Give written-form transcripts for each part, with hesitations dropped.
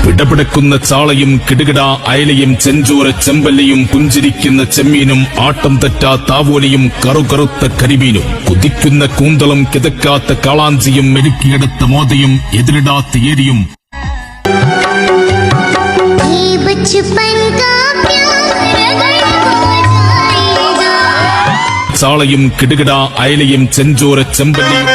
പിടപിടക്കുന്ന ചാളയും കിടുകിട അയലയും ചെഞ്ചോര ചെമ്പല്ലയും പുഞ്ചിരിക്കുന്ന ചെമ്മീനും ആട്ടം തെറ്റാ താവോലിയും കറുകറുത്ത കരിമീനും കുതിക്കുന്ന കൂന്തളം കിതക്കാത്ത കാളാഞ്ചിയും മെഴുക്കിയെടുത്ത മോതയും എതിരിടാത്ത ഏരിയും ചാളയും കിടുകിട അയലയും ചെഞ്ചോര ചെമ്പല്ലയും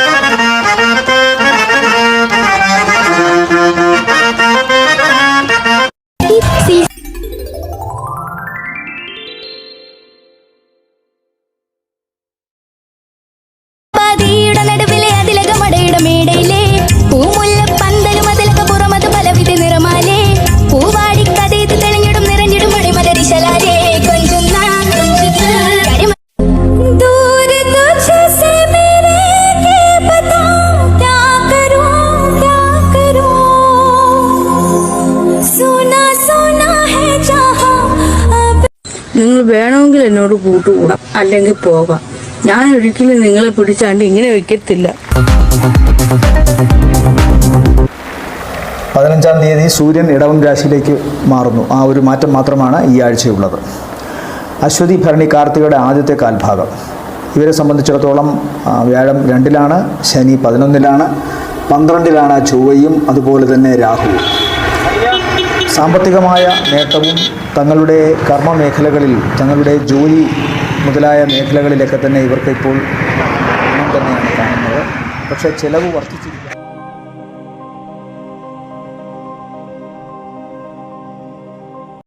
നിങ്ങൾ വേണമെങ്കിൽ എന്നോട് കൂട്ടുകൂടാം, അല്ലെങ്കിൽ പോകാം. ഞാൻ ഒരിക്കലും നിങ്ങളെ പിടിച്ചാണ്ട് ഇങ്ങനെ വെക്കത്തില്ല. 15-ാം തീയതി സൂര്യൻ ഇടവൻ രാശിയിലേക്ക് മാറുന്നു. ആ ഒരു മാറ്റം മാത്രമാണ് ഈ ആഴ്ചയുള്ളത്. അശ്വതി ഭരണി കാർത്തികയുടെ ആദ്യത്തെ കാൽഭാഗം. ഇവരെ സംബന്ധിച്ചിടത്തോളം വ്യാഴം 2-ലാണ്, ശനി 11-ലാണ്, 12-ലാണ് ചൊവ്വയും അതുപോലെ തന്നെ രാഹുവും. സാമ്പത്തികമായ നേട്ടവും തങ്ങളുടെ കർമ്മ മേഖലകളിൽ, തങ്ങളുടെ ജോലി മുതലായ മേഖലകളിലൊക്കെ തന്നെ ഇവർക്ക് ഇപ്പോൾ ഗുണം തന്നെയാണ് കാണുന്നത്. പക്ഷേ ചിലവ് വർദ്ധിച്ചു.